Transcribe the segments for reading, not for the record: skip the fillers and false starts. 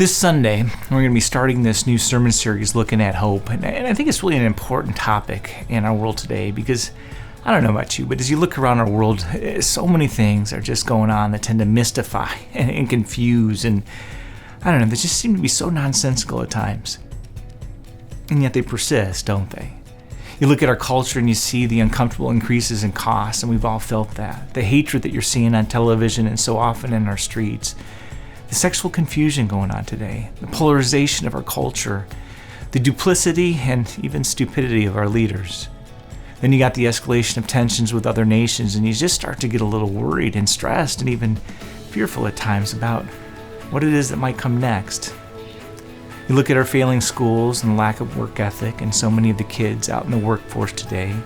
This Sunday, we're going to be starting this new sermon series looking at hope. And I think it's really an important topic in our world today because I don't know about you, but as you look around our world, so many things are just going on that tend to mystify and confuse. And I don't know, they just seem to be so nonsensical at times. And yet they persist, don't they? You look at our culture and you see the uncomfortable increases in costs, and we've all felt that. The hatred that you're seeing on television and so often in our streets. The sexual confusion going on today, the polarization of our culture, the duplicity and even stupidity of our leaders. Then you got the escalation of tensions with other nations, and you just start to get a little worried and stressed and even fearful at times about what it is that might come next. You look at our failing schools and the lack of work ethic in so many of the kids out in the workforce today,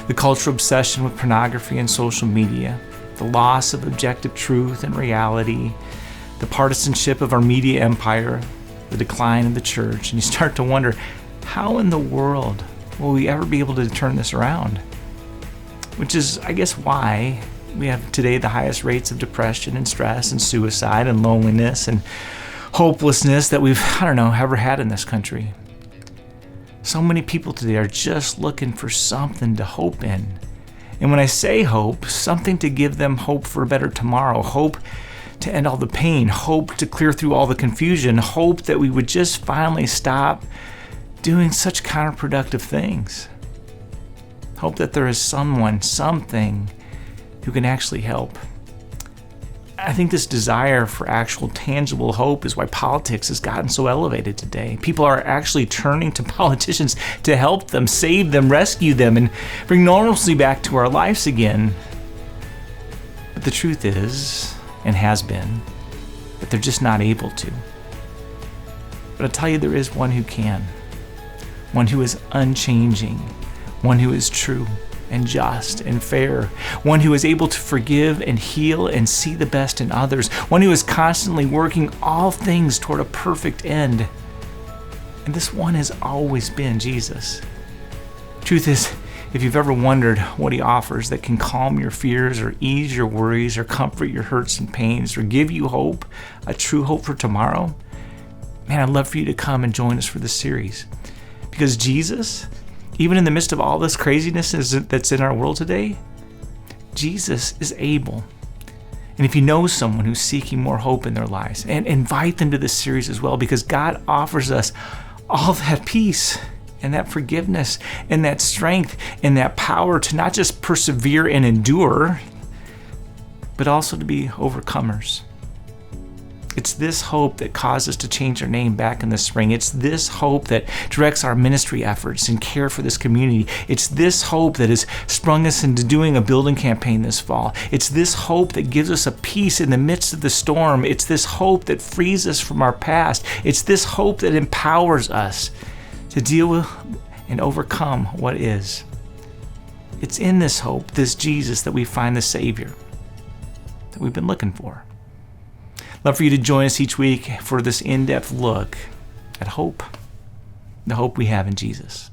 the cultural obsession with pornography and social media, the loss of objective truth and reality, the partisanship of our media empire, the decline of the church, and you start to wonder, how in the world will we ever be able to turn this around? Which is, I guess, why we have today the highest rates of depression and stress and suicide and loneliness and hopelessness that we've, ever had in this country. So many people today are just looking for something to hope in. And when I say hope, something to give them hope for a better tomorrow, hope to end all the pain, hope to clear through all the confusion, hope that we would just finally stop doing such counterproductive things. Hope that there is someone, something who can actually help. I think this desire for actual tangible hope is why politics has gotten so elevated today. People are actually turning to politicians to help them, save them, rescue them, and bring normalcy back to our lives again. But the truth is, and has been, that they're just not able to. But I'll tell you, there is one who can. One who is unchanging. One who is true and just and fair. One who is able to forgive and heal and see the best in others. One who is constantly working all things toward a perfect end. And this one has always been Jesus. Truth is, if you've ever wondered what he offers that can calm your fears or ease your worries or comfort your hurts and pains or give you hope, a true hope for tomorrow, man, I'd love for you to come and join us for this series. Because Jesus, even in the midst of all this craziness that's in our world today, Jesus is able. And if you know someone who's seeking more hope in their lives, and invite them to this series as well, because God offers us all that peace and that forgiveness and that strength and that power to not just persevere and endure, but also to be overcomers. It's this hope that caused us to change our name back in the spring. It's this hope that directs our ministry efforts and care for this community. It's this hope that has sprung us into doing a building campaign this fall. It's this hope that gives us a peace in the midst of the storm. It's this hope that frees us from our past. It's this hope that empowers us to deal with and overcome what is. It's in this hope, this Jesus, that we find the Savior that we've been looking for. Love for you to join us each week for this in-depth look at hope, the hope we have in Jesus.